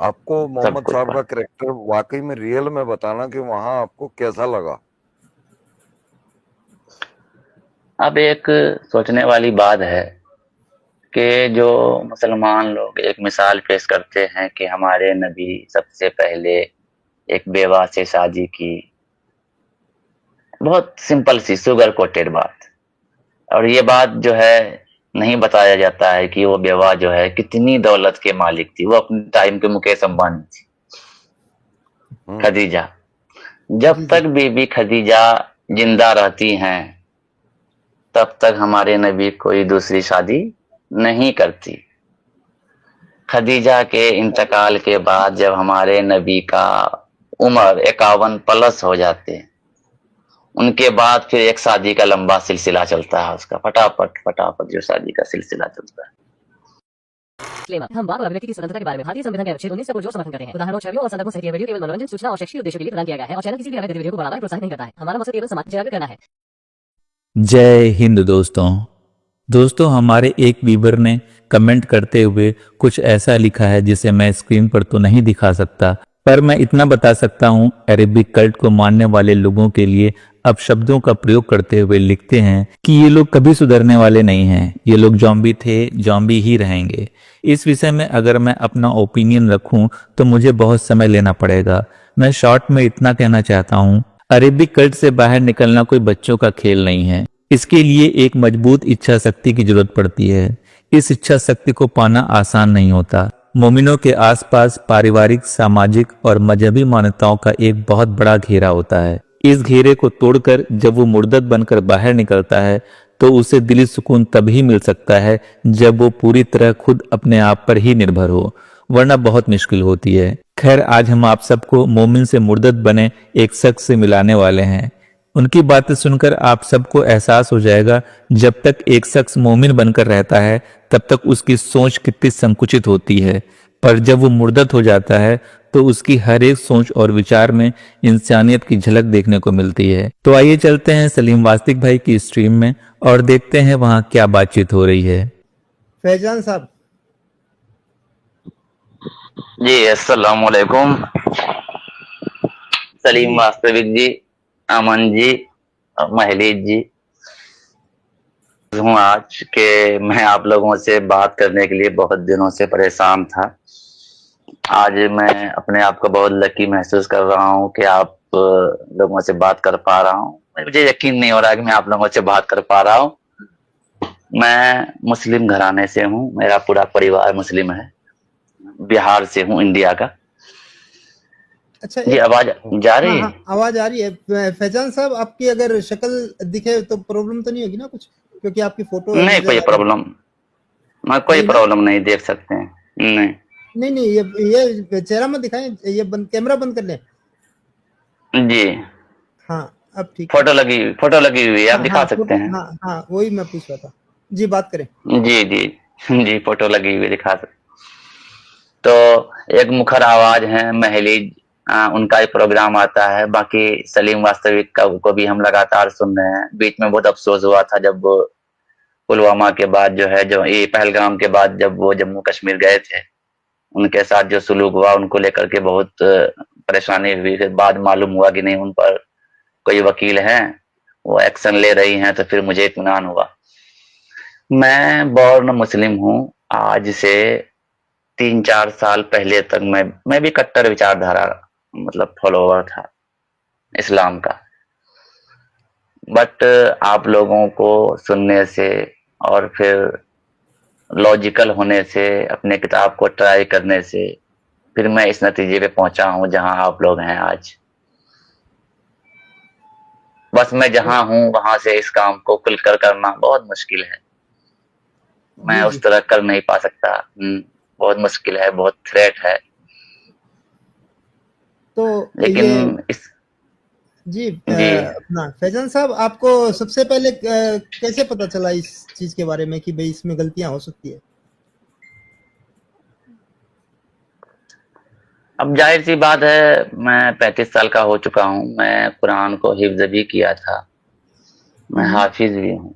आपको सब मोहम्मद कुछ साहब पढ़। का कैरेक्टर वाकई में रियल में बताना कि वहां आपको कैसा लगा। अब एक सोचने वाली बात है कि जो मुसलमान लोग एक मिसाल पेश करते हैं कि हमारे नबी सबसे पहले एक बेवा से शादी की। बहुत सिंपल सी शुगर कोटेड बात। और ये बात जो है नहीं बताया जाता है कि वो बेवा जो है कितनी दौलत के मालिक थी। वो अपने टाइम के मुकेश अंबानी थी, हम्म। खदीजा। जब जी जी। तक बीबी खदीजा जिंदा रहती हैं तब तक हमारे नबी कोई दूसरी शादी नहीं करती। खदीजा के इंतकाल के बाद जब हमारे नबी का उम्र 51 प्लस हो जाते हैं, उनके बाद फिर एक शादी का लंबा सिलसिला चलता है। उसका फटाफट फटाफट जो शादी का सिलसिला चलता है। हम वाक और अभिव्यक्ति की स्वतंत्रता के बारे में भारतीय संविधान के अनुच्छेद 19 से पुरजोर समर्थन करते हैं। उदाहरणों, छवियों और संदर्भों सहित यह वीडियो केवल मनोरंजन, सूचना और शैक्षिक उद्देश्यों के लिए प्रदान किया गया है और चैनल किसी भी अवैध गतिविधियों को बढ़ावा या प्रोत्साहित नहीं करता है। हमारा मकसद केवल समाज जागरूक करना है। जय हिंद दोस्तों। दोस्तों, हमारे एक व्यूवर ने कमेंट करते हुए कुछ ऐसा लिखा है जिसे मैं स्क्रीन पर तो नहीं दिखा सकता, पर मैं इतना बता सकता हूँ। अरेबिक कल्ट को मानने वाले लोगों के लिए अब शब्दों का प्रयोग करते हुए लिखते हैं कि ये लोग कभी सुधरने वाले नहीं हैं। ये लोग जॉम्बी थे, जॉम्बी ही रहेंगे। इस विषय में अगर मैं अपना ओपिनियन रखूं तो मुझे बहुत समय लेना पड़ेगा। मैं शॉर्ट में इतना कहना चाहता हूँ, अरेबिक कल्ट से बाहर निकलना कोई बच्चों का खेल नहीं है। इसके लिए एक मजबूत इच्छा शक्ति की जरूरत पड़ती है। इस इच्छा शक्ति को पाना आसान नहीं होता। मोमिनों के आसपास पारिवारिक, सामाजिक और मजहबी मान्यताओं का एक बहुत बड़ा घेरा होता है। इस घेरे को तोड़कर जब वो मुर्दत बनकर बाहर निकलता है तो उसे दिली सुकून तभी मिल सकता है जब वो पूरी तरह खुद अपने आप पर ही निर्भर हो, वरना बहुत मुश्किल होती है। खैर, आज हम आप सबको मोमिन से मुर्दत बने एक शख्स से मिलाने वाले हैं। उनकी बातें सुनकर आप सबको एहसास हो जाएगा, जब तक एक शख्स मोमिन बनकर रहता है तब तक उसकी सोच कितनी संकुचित होती है, पर जब वो मुर्दत हो जाता है तो उसकी हर एक सोच और विचार में इंसानियत की झलक देखने को मिलती है। तो आइए चलते हैं सलीम वास्तिक भाई की स्ट्रीम में और देखते हैं वहां क्या बातचीत हो रही है। फैजान साहब। जी अस्सलाम वालेकुम। सलीम जी वास्तविक जी, अमन जी, महलीज जी। हूँ आज के मैं आप लोगों से बात करने के लिए बहुत दिनों से परेशान था। आज मैं अपने आप को बहुत लकी महसूस कर रहा हूँ कि आप लोगों से बात कर पा रहा हूँ। मुझे यकीन नहीं हो रहा कि मैं आप लोगों से बात कर पा रहा हूँ। मैं मुस्लिम घराने से हूँ, मेरा पूरा परिवार मुस्लिम है। बिहार से हूँ, इंडिया का। अच्छा, जी एक आवाज जा हाँ रही हाँ है? आवाज आ रही है। फैजान साहब, आपकी अगर शक्ल दिखे तो प्रॉब्लम तो नहीं होगी ना कुछ, क्योंकि आपकी फोटो नहीं नजर कोई आ रही है। प्रॉब्लम, मैं कोई नहीं ना? प्रॉब्लम नहीं, देख सकते हैं। नहीं। नहीं नहीं, ये चेहरा मत दिखाएं, ये कैमरा बंद कर लें। जी हाँ, अब ठीक है। फोटो लगी हुई है, आप हाँ दिखा हाँ सकते फोटो, हैं। हाँ हाँ वही मैं पूछ रहा था। जी बात करें। जी जी जी, फोटो लगी हुई है, दिखा सकते। तो एक मुखर आवाज है महलीज, उनका ही प्रोग्राम आता है। बाकी सलीम वास्तविक का को भी हम लगातार सुन रहे हैं। बीच में बहुत अफसोस हुआ था जब वो पुलवामा के बाद जो है, जो ये पहलगाम के बाद जब वो जम्मू कश्मीर गए थे, उनके साथ जो सुलूक हुआ उनको लेकर के बहुत परेशानी हुई। फिर बाद मालूम हुआ कि नहीं, उन पर कोई वकील हैं, वो एक्शन ले रही हैं, तो फिर मुझे इत्मीनान हुआ। मैं बॉर्न मुस्लिम हूँ। आज से 3-4 साल पहले तक मैं भी कट्टर विचारधारा मतलब फॉलोवर था इस्लाम का। बट आप लोगों को सुनने से और फिर लॉजिकल होने से, अपने किताब को ट्राई करने से फिर मैं इस नतीजे पे पहुंचा हूं जहां आप लोग हैं आज। बस मैं तो जहां हूं वहां से इस काम को खुलकर करना बहुत मुश्किल है। मैं जी उस जी। तरह कर नहीं पा सकता। बहुत मुश्किल है, बहुत थ्रेट है। तो लेकिन ये इस जी जी अपना फैजान साहब, आपको सबसे पहले कैसे पता चला इस चीज के बारे में कि भाई इसमें गलतियां हो सकती है? अब जाहिर सी बात है, मैं 35 साल का हो चुका हूँ। मैं कुरान को हिफ्ज भी किया था। मैं हम्म। हाफिज भी हूँ।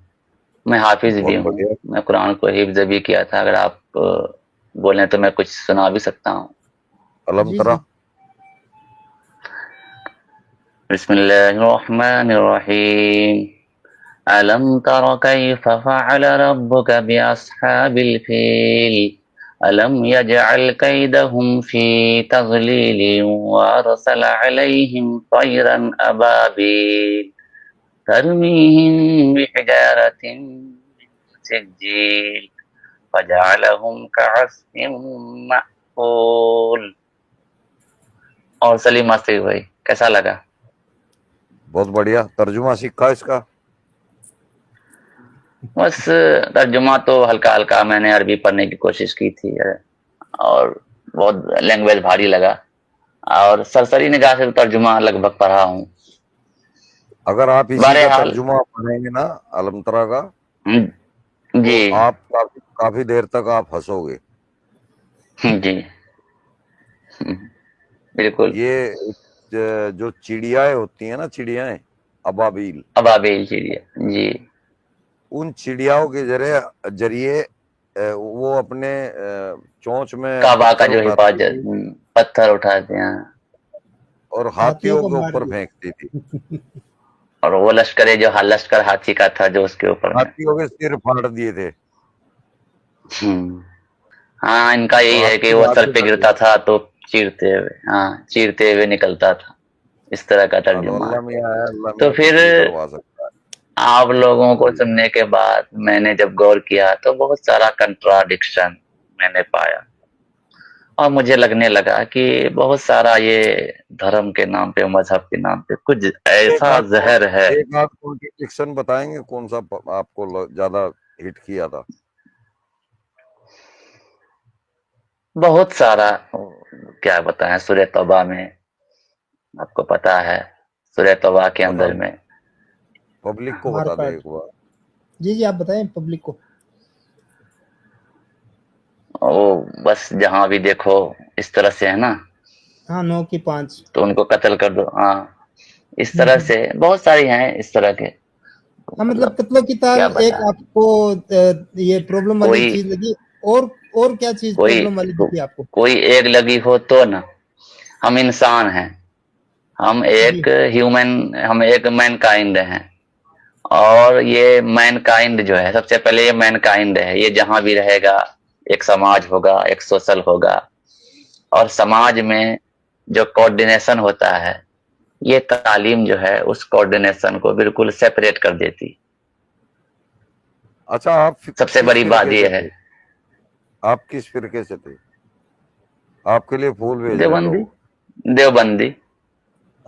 मैं हाफिज भी बहुत हूँ। बढ़िया। मैं कुरान को हिफ्ज भी किया था। अगर आप बोलें तो मैं कुछ सुना भी सकता हूँ। अलम जी तरा। जी बिस्मिल्लाहिर्रहमानिर्रहीम। अलम तरा कैफ फअल रब्बुका बिअस्हाबिल फील अलम यजअल कैदहुम फी तज़लीलिन व अरसल अलैहिम तयरन अबाबील तरमीहिम बिहिजारतिन मिन सिज्जील फजअलहुम कअस्फिन मअकूल। और सलीम मास्टर भाई कैसा लगा? बहुत बढ़िया। तर्जुमा सीखा इसका? बस तर्जुमा तो हल्का हल्का मैंने अरबी पढ़ने की कोशिश की थी और बहुत लैंग्वेज भारी लगा और सरसरी निगाह से तो तर्जुमा लगभग पढ़ा हूँ। अगर आप इसी का बहरहाल तर्जुमा पढ़ेंगे ना अलम तरा का, जी तो आप काफी काफी देर तक आप हंसोगे। जी बिल्कुल। ये जो चिड़ियाएं होती हैं ना, चिड़ियाएं अबाबील, अबाबेल चिड़िया जी उन चिड़ियाओं के जरिए जरिए वो अपने चोंच में काबा का पत्थर जो उठाती हिफाजत थी पत्थर उठाते हैं और हाथियों हाथियों को के मार ऊपर दिया। फेंकती थी। और वो लश्कर जो लश्कर हाथी का था जो उसके ऊपर में। हाथियों के सिर फाड़ दिए थे। हम्म, हाँ इनका तो यही है कि आपकी वो बात सर से पे लग गिरता गया। था तो चीरते हुए निकलता था, इस तरह का चलो, तर्जुमा। अल्लाह मियाँ है, अल्लाह तो मियाँ फिर कुछ भी करवा सकता है। आप लोगों को जी। सुनने के बाद मैंने जब गौर किया तो बहुत सारा कंट्राडिक्शन मैंने पाया और मुझे लगने लगा कि बहुत सारा ये धर्म के नाम पे मजहब के नाम पे कुछ एक ऐसा आध जहर है। एक आध कॉन्ट्रडिक्शन बताएंगे, कौन सा आपको ज्यादा हिट किया था? बहुत सारा क्या बताएं। सूरह तौबा में आपको पता है, सूरह तौबा के अंदर बताओ, में पब्लिक को मार बता दे काट। एक बार। जी जी आप बताएं पब्लिक को। वो बस जहां भी देखो इस तरह से है ना, हाँ 9 की 5। तो उनको कत्ल कर दो। हाँ इस तरह से बहुत सारी हैं इस तरह के। हाँ मतलब मतलब कत्लो की ताल क्या एक बताएं। आपको ये प्रॉब्लम वाली कोई चीज लगी। और क्या चीज कोई प्रॉब्लम वाली दिखी आपको? कोई एक लगी हो तो ना, हम इंसान हैं, हम जी एक हम एक मैन काइंड हैं और ये मैन काइंड जो है सबसे पहले ये मैन काइंड है। ये जहां भी रहेगा एक समाज होगा, एक सोशल होगा और समाज में जो कोऑर्डिनेशन होता है ये तालीम जो है उस कोऑर्डिनेशन को बिल्कुल सेपरेट कर देती। अच्छा, आप सबसे किस बड़ी बात फिरके ये से है। थे? आप किस फिरके से थे? आपके लिए फूल भेज रहे हैं देवबंदी लोग। देवबंदी अच्छा,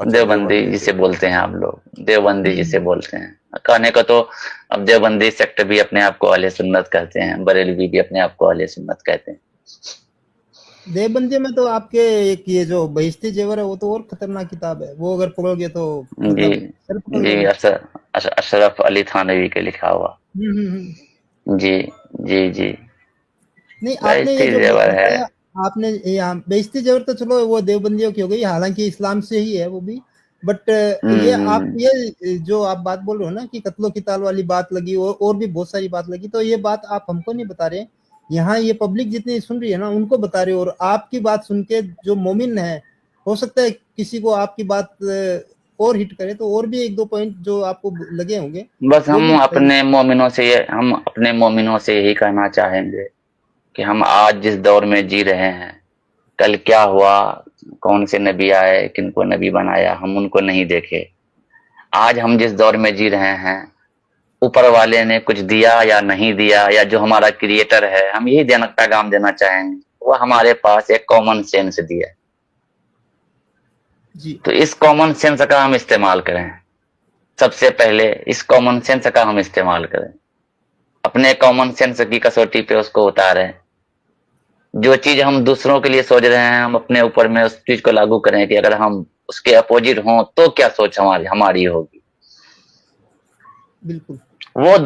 देवबंदी देवबंदी थे। जिसे बोलते हैं आप लोग, देवबंदी जिसे हम्म। बोलते हैं कहने को तो। अब देवबंदी सेक्ट भी अपने आप को अहले सुन्नत कहते हैं, बरेलवी भी अपने आप को अहले सुन्नत कहते हैं। देवबंदी में तो आपके एक ये जो बहिश्ती जेवर है वो तो और खतरनाक किताब है। वो अगर पकड़ोगे तो जी मतलब सर पकड़ जी लोगे। अशरफ अली थानवी के लिखा हुआ। हम्म। जी जी जी नहीं आपने ये बेइज्जती जो जेवर है। बताया, आपने यहाँ बेइज्जती जेवर तो चलो वो देवबंदियों की हो गई, हालांकि इस्लाम से ही है वो भी। बट ये आप हम्म। ये जो आप बात बोल रहे हो ना कि कत्लो की ताल वाली बात लगी और भी बहुत सारी बात लगी, तो ये बात आप हमको नहीं बता रहे। यहाँ ये पब्लिक जितनी सुन रही है ना उनको बता रहे हो। और आपकी बात सुन के जो मोमिन है, हो सकता है किसी को आपकी बात और हिट करे तो और भी एक दो पॉइंट जो आपको लगे होंगे बस वो भी बताइए। हम अपने मोमिनों से यही कहना चाहेंगे कि हम आज जिस दौर में जी रहे हैं, कल क्या हुआ, कौन से नबी आए, किनको नबी बनाया, हम उनको नहीं देखे। आज हम जिस दौर में जी रहे हैं, ऊपर वाले ने कुछ दिया या नहीं दिया, या जो हमारा क्रिएटर है, हम यही पैगाम देना चाहेंगे, वो हमारे पास एक कॉमन सेंस दिया। जी तो इस कॉमन सेंस का हम इस्तेमाल करें। सबसे पहले इस कॉमन सेंस का हम इस्तेमाल करें, अपने कॉमन सेंस की कसौटी पे उसको उतारें। जो चीज हम दूसरों के लिए सोच रहे हैं, हम अपने ऊपर में उस चीज को लागू करें कि अगर हम उसके अपोजिट हों तो क्या सोच हमारी हमारी होगी। बिल्कुल। वो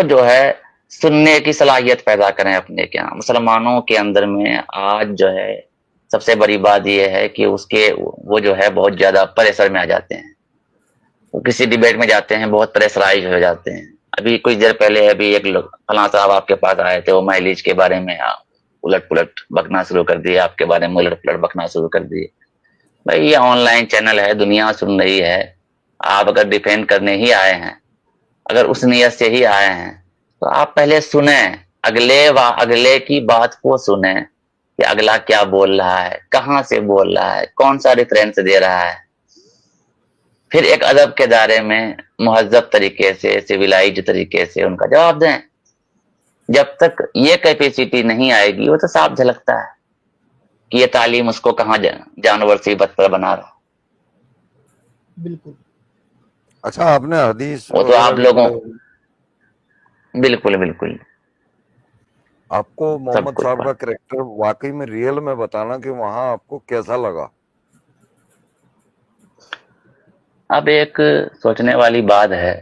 जो है सुनने की सलाहियत पैदा करें अपने क्या मुसलमानों के अंदर में। आज जो है सबसे बड़ी बात यह है कि वो जो है बहुत ज्यादा प्रेशर में आ जाते हैं। वो किसी डिबेट में जाते हैं बहुत प्रेशराइज हो जाते हैं। अभी कुछ देर पहले अभी एक लोग फलां साहब आपके पास आए थे, वो माइलेज के बारे में उलट पुलट बकना शुरू कर दिए, आपके बारे में उलट पुलट बकना शुरू कर दिए। भाई ये ऑनलाइन चैनल है, दुनिया सुन रही है। आप अगर डिफेंड करने ही आए हैं, अगर उस नियत से ही आए हैं, तो आप पहले सुने, अगले की बात को सुने कि अगला क्या बोल रहा है, कहाँ से बोल रहा है, कौन सा रेफरेंस दे रहा है। फिर एक अदब के दायरे में मुहज्जब तरीके से, सिविलाइज तरीके से उनका जवाब दें। जब तक ये कैपेसिटी नहीं आएगी, वो तो साफ झलकता है कि ये तालीम उसको कहाँ जानवर से बदतर बना रहा। बिल्कुल। अच्छा, आपने हदीस वो तो वगैरह आप भी लोगों, पढ़े होंगे। बिल्कुल बिल्कुल, आपको सब मोहम्मद कुछ साहब का पढ़। करेक्टर वाकई में रियल में बताना कि वहां आपको कैसा लगा। अब एक सोचने वाली बात है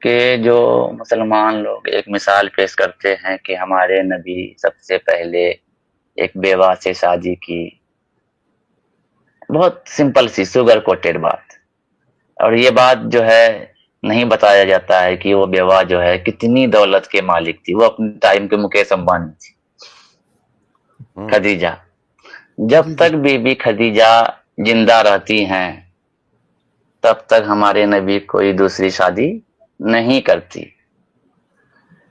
कि जो मुसलमान लोग एक मिसाल पेश करते हैं कि हमारे नबी सबसे पहले एक बेवा से शादी की, बहुत सिंपल सी सुगर कोटेड बात, और ये बात जो है नहीं बताया जाता है कि वो बेवा जो है कितनी दौलत के मालिक थी। वो अपने टाइम के मुकेश अंबानी थी, खदीजा। जब जी जी। तक बीबी खदीजा जिंदा रहती हैं, तब तक हमारे नबी कोई दूसरी शादी नहीं करती।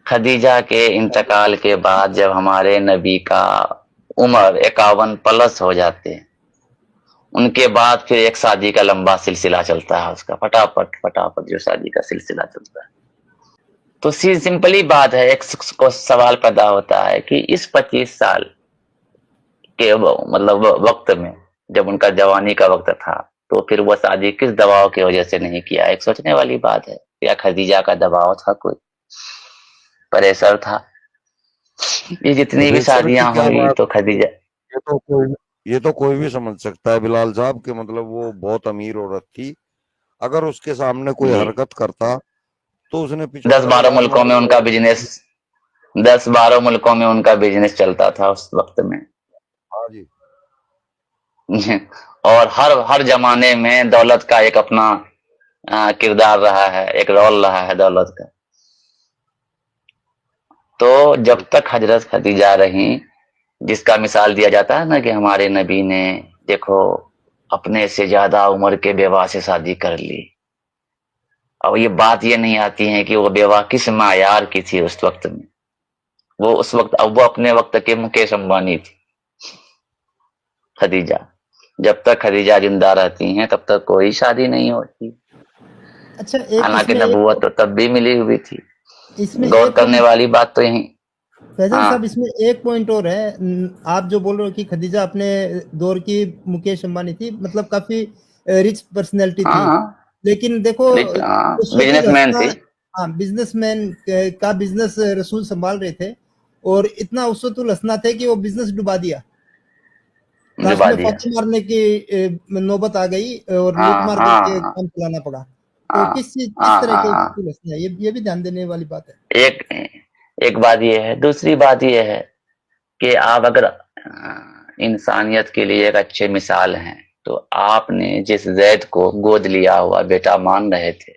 खदीजा के इंतकाल के बाद जब हमारे नबी का उम्र 51 प्लस हो जाते हैं, उनके बाद फिर एक शादी का लंबा सिलसिला चलता है, उसका फटाफट फटाफट जो शादी का सिलसिला चलता है। तो सिंपली बात है, एक को सवाल पैदा होता है कि इस 25 साल के मतलब वक्त में, जब उनका जवानी का वक्त था, तो फिर वो शादी किस दबाव की वजह से नहीं किया। एक सोचने वाली बात है। क्या खदीजा का दबाव था, कोई प्रेशर था? ये जितनी भी प्रेशर की शादियां क्या हुई बात, तो खदीजा, ये तो कोई ये तो कोई भी समझ सकता है बिलाल साहब कि मतलब वो बहुत अमीर औरत थी। अगर उसके सामने कोई जी, हरकत करता तो उसने 10 75 12 लाख मुल्कों में उनका मतलब। बिजनेस, 10 12 मुल्कों में उनका बिजनेस चलता था उस वक्त में। हाँ जी। और हर जमाने में दौलत का एक अपना किरदार रहा है, एक रोल रहा है दौलत का। तो जब तक हजरत खदीजा रही, जिसका मिसाल दिया जाता है ना कि हमारे नबी ने देखो अपने से ज्यादा उम्र के बेवा से शादी कर ली। अब ये बात ये नहीं आती है कि वो बेवा किस मायार की थी उस वक्त में। वो उस वक्त, अब वो अपने वक्त के मुकेश अंबानी थी खदीजा। जब तक खदीजा जिंदा रहती हैं, तब तक कोई शादी नहीं होती। अच्छा, एक हालांकि इसमें नबूवत एक, तो तब भी मिली हुई थी। इसमें गौर एक करने पॉइंट, वाली बात तो यही। फैजल साहब, हाँ इसमें एक पॉइंट और है। आप जो बोल रहे हो कि खदीजा अपने दौर की मुकेश अंबानी थी, मतलब काफी रिच पर्सनैलिटी थी, हाँ, लेकिन देखो हाँ उसवतुल बिजनेसमैन हसना, थी। हाँ, बिजनेसमैन का बिजनेस रसूल संभाल रहे थे, और इतना उसवतुल हसना थे कि वो बिजनेस डुबा दिया। लास्ट डुबा में दिया। फांसी मारने की नौबत आ गई और लूट हाँ मार हाँ करके हाँ काम चलाना पड़ा। तो हाँ किस हाँ तरह हाँ के हाँ। उसवतुल हसना है, ये भी ध्यान देने वाली बात है। एक एक बात ये है, दूसरी बात ये है कि आप अगर इंसानियत के लिए एक अच्छे मिसाल हैं, तो आपने जिस जैद को गोद लिया हुआ बेटा मान रहे थे,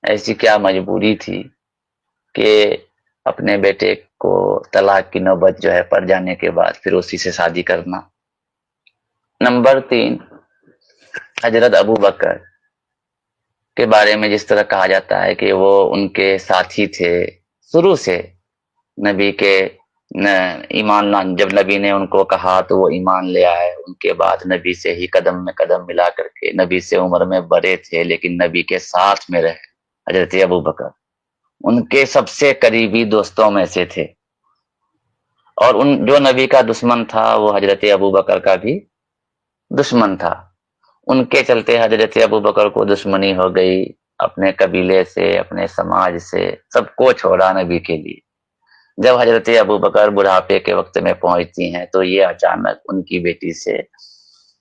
ऐसी क्या मजबूरी थी कि अपने बेटे को तलाक की नौबत जो है पड़ जाने के बाद फिर उसी से शादी करना। नंबर 3, हजरत अबू बकर के बारे में जिस तरह कहा जाता है कि वो उनके साथी थे शुरू से, नबी के ईमान लान, जब नबी ने उनको कहा तो वो ईमान ले आए। उनके बाद नबी से ही कदम में कदम मिला करके, नबी से उम्र में बड़े थे लेकिन नबी के साथ में रहे हजरत अबू बकर, उनके सबसे करीबी दोस्तों में से थे। और उन जो नबी का दुश्मन था, वो हजरत अबू बकर का भी दुश्मन था। उनके चलते हजरत अबू बकर को दुश्मनी हो गई, अपने कबीले से, अपने समाज से, सबको छोड़ा नबी के लिए। जब हजरत अबू बकर बुढ़ापे के वक्त में पहुंचती हैं, तो ये अचानक उनकी बेटी से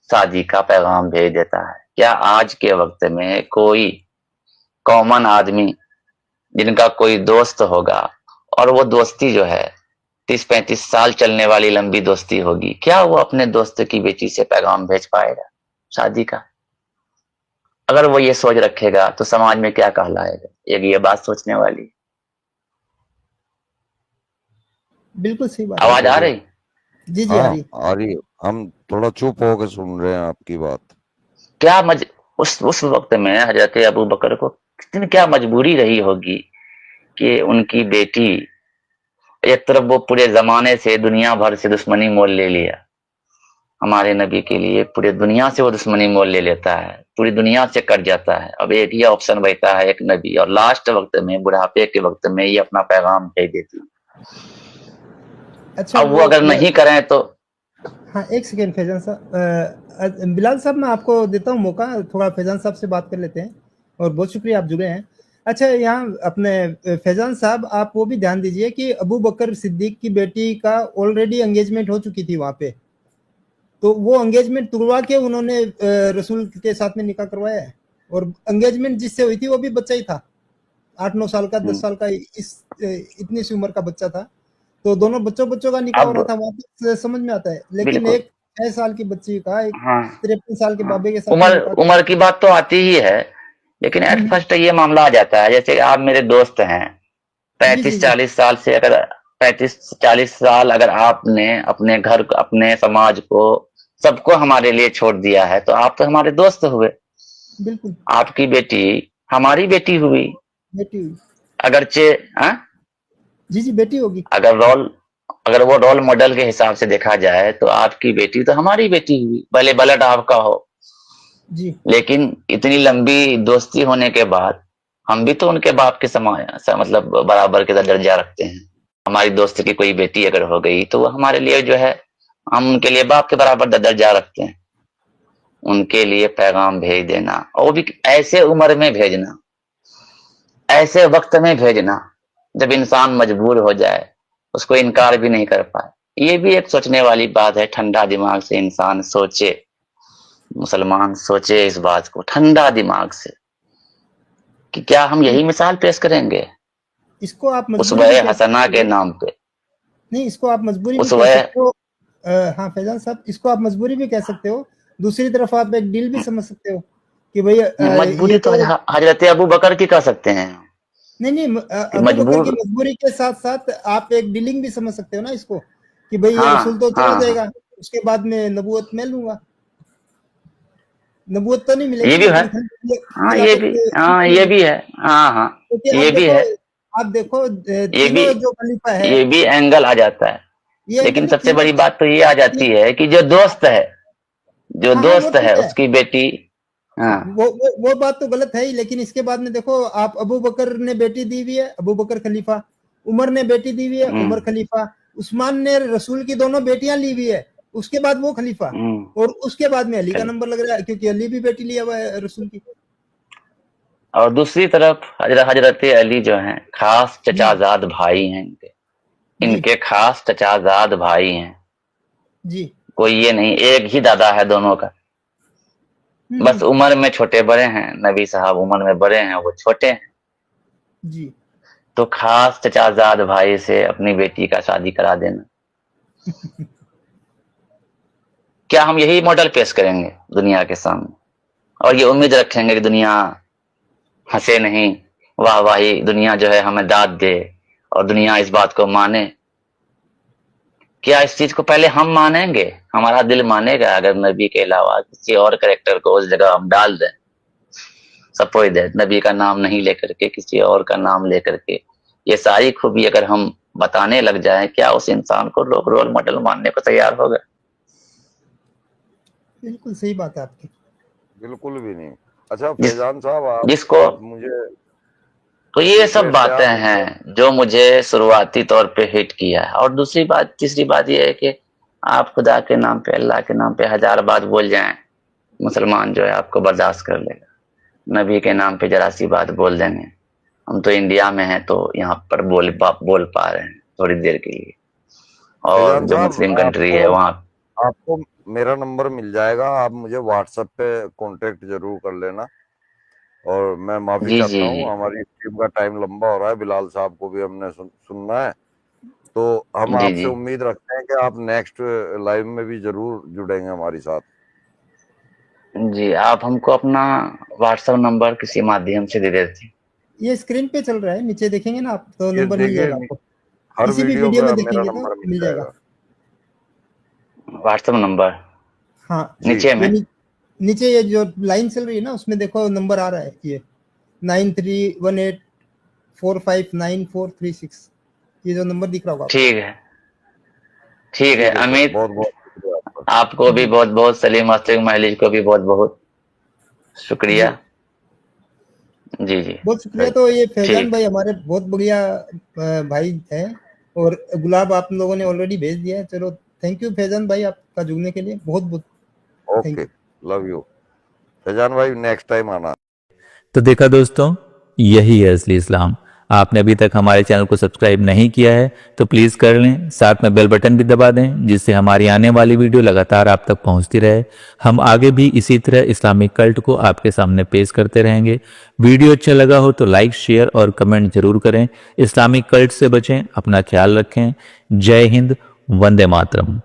शादी का पैगाम भेज देता है। क्या आज के वक्त में कोई कॉमन आदमी जिनका कोई दोस्त होगा, और वो दोस्ती जो है 30 35 साल चलने वाली लंबी दोस्ती होगी, क्या वो अपने दोस्त की बेटी से पैगाम भेज पाएगा शादी का? अगर वो ये सोच रखेगा तो समाज में क्या कहलाएगा? एक ये बात सोचने वाली। बिल्कुल सही बात है। आवाज आ रही? जी जी आ हाँ रही है। आ रही है। हम थोड़ा चुप होकर सुन रहे हैं आपकी बात। क्या उस वक्त में हजरत अबू बकर को कितनी क्या मजबूरी रही होगी कि उनकी बेटी, एक तरफ वो पूरे जमाने से दुनिया भर से दुश्मनी मोल ले लिया, हमारे नबी के लिए पूरे दुनिया से वो दुश्मनी मोल ले लेता है, पूरी दुनिया से कट जाता है, अब एक ही ऑप्शन बचता है, एक नबी, और लास्ट वक्त में, बुढ़ापे के वक्त में ये अपना पैगाम भेज देती है। अच्छा अब वो अगर नहीं करें तो हाँ एक सेकेंड फैजान साहब, बिलाल साहब मैं आपको देता हूँ मौका, थोड़ा फैजान साहब से बात कर लेते हैं, और बहुत शुक्रिया आप जुड़े हैं। अच्छा यहाँ अपने फैजान साहब आप वो भी ध्यान दीजिए कि अबू बकर सिद्दीक की बेटी का ऑलरेडी एंगेजमेंट हो चुकी थी वहां पे, तो वो एंगेजमेंट तुड़वा के उन्होंने रसूल के साथ में निकाह करवाया है, और एंगेजमेंट जिससे हुई थी वो भी बच्चा ही था, 8-9 साल का, 10 साल का, इतनी सी उम्र का बच्चा था, तो दोनों बच्चों का निकाह हो रहा अब था वहां पे, समझ में आता है। लेकिन बिल्कुल, एक 6 साल की बच्ची का एक हाँ 53 साल के हाँ, बाबे के साथ में उम्र निकाह उम्र की बात तो आती ही है, लेकिन एट फर्स्ट ये मामला आ जाता है, जैसे आप मेरे दोस्त हैं, जी जी 35-40 साल से, अगर 35-40 साल अगर आपने अपने घर को, अपने समाज को, सबको हमारे लिए छोड़ दिया है, तो आप तो हमारे दोस्त हुए। बिल्कुल आपकी बेटी हमारी बेटी हुई, बेटी हुई। अगरचे, हाँ, जी जी बेटी होगी। अगर वो रोल मॉडल के हिसाब से देखा जाए तो आपकी बेटी तो हमारी बेटी हुई, भले ब्लड आपका हो, जी लेकिन इतनी लंबी दोस्ती होने के बाद हम भी तो उनके बाप के समान, मतलब बराबर के दर्जा रखते हैं। हमारी दोस्त की कोई बेटी अगर हो गई तो वो हमारे लिए जो है, हम उनके लिए बाप के बराबर दर्जा रखते हैं। उनके लिए पैगाम भेज देना, और वो भी ऐसे उम्र में भेजना, ऐसे वक्त में भेजना जब इंसान मजबूर हो जाए, उसको इनकार भी नहीं कर पाए, ये भी एक सोचने वाली बात है। ठंडा दिमाग से इंसान सोचे, मुसलमान सोचे इस बात को ठंडा दिमाग से, कि क्या हम यही मिसाल पेश करेंगे इसको आप मजबूरी भी उसवे कह हसना सकते के हो। नाम पे? नहीं इसको आप मजबूरी भी कह उसवे सकते हो। हाँ फैजान साहब इसको आप मजबूरी भी कह सकते हो, दूसरी तरफ आप एक डील भी समझ सकते हो कि भाई मजबूरी ये तो तो हजरत अबू बकर की कह सकते हैं नहीं कि अबू बकर की मजबूर। मजबूरी के साथ साथ आप एक डीलिंग भी समझ सकते हो ना इसको, कि भाई ये हाँ रसूल तो हाँ चला हाँ, जाएगा, उसके बाद में नबूवत मैं लूंगा, नबूवत तो नहीं ये मिलेगी भी है। लेकिन हाँ ये खिलाफत भी, हाँ मिलेगी। ये भी है। हाँ हाँ, क्योंकि ये भी है। आप देखो ये भी तीनों जो खलीफा है, ये भी एंगल आ जाता है, ये एंगल लेकिन में सबसे तीनों बड़ी के बात तो ये आ जाती है कि जो दोस्त है, जो हाँ हाँ वो दोस्त है ठीक है, उसकी बेटी, हाँ वो बात तो गलत है ही, लेकिन इसके बाद में देखो आप अबू बकर ने बेटी दी हुई है, अबू बकर खलीफा, उमर ने बेटी दी हुई है, उमर खलीफा, उस्मान ने रसूल की दोनों बेटियां ली हुई है, उसके बाद वो खलीफा, हम्म, और उसके बाद में अली का चलिए। नंबर लग रहा है क्योंकि अली भी बेटी लिया हुआ है रसूल की। और दूसरी तरफ हजरत अली जो हैं, खास जी चचाजाद भाई हैं इनके, जी इनके खास चचाजाद भाई हैं। जी कोई ये नहीं एक ही दादा है दोनों का, बस हम्म, उम्र में छोटे बड़े हैं, नबी साहब उम्र में बड़े हैं, वो छोटे हैं। जी तो खास चचाजाद भाई से अपनी बेटी का शादी करा देना, क्या हम यही मॉडल पेश करेंगे दुनिया के सामने, और ये उम्मीद रखेंगे कि दुनिया हंसे नहीं, वाह वाही, दुनिया जो है हमें दाद दे और दुनिया इस बात को माने? क्या इस चीज को पहले हम मानेंगे, हमारा दिल मानेगा अगर नबी के अलावा किसी और कैरेक्टर को उस जगह हम डाल दें? सपोज दैट नबी का नाम नहीं लेकर के किसी और का नाम लेकर के ये सारी खूबी अगर हम बताने लग जाएं, क्या उस इंसान को लोग रोल मॉडल मानने को तैयार हो गए? बिल्कुल सही बात है आपकी। बिल्कुल भी नहीं। अच्छा जिस फैजान साहब जिसको आप मुझे तो ये सब मुझे बातें प्यार हैं जो मुझे शुरुआती तौर पे हिट किया है। और दूसरी बात, तीसरी बात ये है कि आप खुदा के नाम पे, अल्लाह के नाम पे 1000 बात बोल जाएं, मुसलमान जो है आपको बर्दाश्त कर लेगा। नबी के नाम पे जरा सी बात बोल देंगे, हम तो इंडिया में हैं तो यहाँ पर बोल पा रहे हैं थोड़ी देर के लिए, और फैजान जो साहब मुस्लिम कंट्री आपको है वहाँ। आपको मेरा नंबर मिल जाएगा, आप मुझे व्हाट्सएप पे कांटेक्ट जरूर कर लेना। और मैं माफी जी जी चाहता जी हूँ, हमारी स्ट्रीम का टाइम लंबा हो रहा है, बिलाल साहब को भी हमने सुनना है, तो हम जी आपसे जी उम्मीद रखते हैं कि आप नेक्स्ट लाइव में भी जरूर जुड़ेंगे हमारे साथ। जी, आप हमको अपना व्हाट्सएप नंबर किसी माध्यम से दे देते। ये स्क्रीन पे चल रहा है, नीचे देखेंगे ना आप तो ये नंबर मिल देखिए, जाएगा आपको। हर किसी भी वीडियो वीडियो में में मेरा देखेंगे नंबर तो मिल मिल जाएगा। जाएगा। व्हाट्सएप नंबर हाँ जी। नीचे ये में। नीचे ये जो लाइन चल रही है ना उसमें देखो नंबर आ रहा है ये 9318459436 ये जो नंबर दिख रहा होगा आपको। ठीक है, ठीक है ठीक है सर, अमित, बहुत बहुत शुक्रिया आपका। आपको भी जी बहुत बहुत, सलीम वास्तविक महली को भी बहुत बहुत शुक्रिया। जी जी जी बहुत शुक्रिया। थैंक तो ये फैजान ठीक। भाई हमारे बहुत बढ़िया भाई हैं और गुलाब आप लोगों ने ऑलरेडी भेज दिया है। चलो थैंक यू फैजान भाई आपका जुड़ने के लिए बहुत बहुत thank okay, you. Love you Faizan भाई, नेक्स्ट टाइम आना। तो देखा दोस्तों, यही है असली इस्लाम। आपने अभी तक हमारे चैनल को सब्सक्राइब नहीं किया है तो प्लीज कर लें, साथ में बेल बटन भी दबा दें जिससे हमारी आने वाली वीडियो लगातार आप तक पहुंचती रहे। हम आगे भी इसी तरह इस्लामिक कल्ट को आपके सामने पेश करते रहेंगे। वीडियो अच्छा लगा हो तो लाइक, शेयर और कमेंट जरूर करें। इस्लामिक कल्ट से बचें, अपना ख्याल रखें। जय हिंद, वंदे मातरम।